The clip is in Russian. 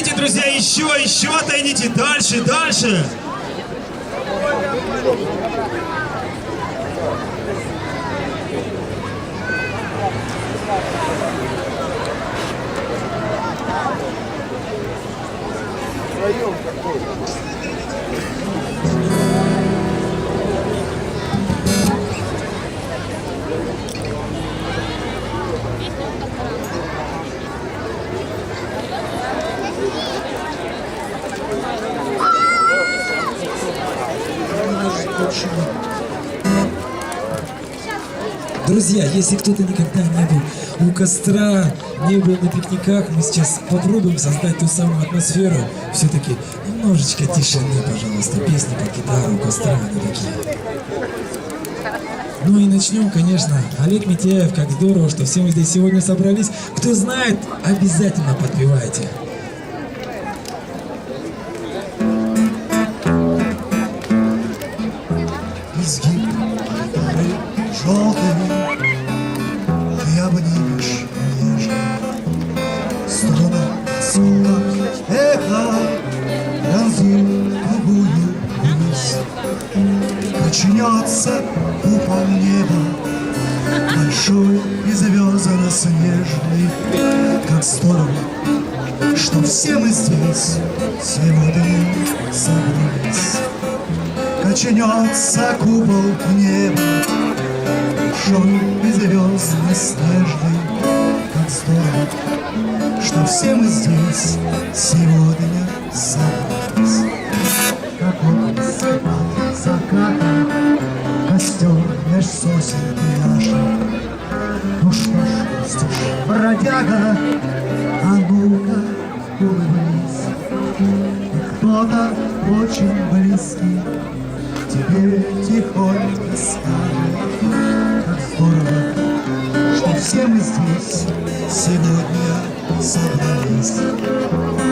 Отойдите, друзья, еще отойдите, дальше. Друзья, если кто-то никогда не был у костра, не был на пикниках, мы сейчас попробуем создать ту самую атмосферу. Все-таки немножечко тишины, пожалуйста. Песни под гитару у костра, они такие. Ну и начнем, конечно. Олег Митяев, как здорово, что все мы здесь сегодня собрались. Кто знает, обязательно подпевайте. Изгиб гитары желтой, ты обнимешь нежно. Струна смолка, эхо пронзил тугую вниз. Качнется купол неба, большой и звездно-снежный. Как здорово, что все мы здесь сегодня собрались. Качнется купол неба, большой и звездно-снежный. Как здорово, что все мы здесь сегодня собрались. Какой свет заката, костер меж сосен пляшет. Ну что ж, пустишь, бродяга, а ну-ка улыбнись. И кто-то очень близкий тебе тихонько скажет, как здорово, что все мы здесь сегодня собрались.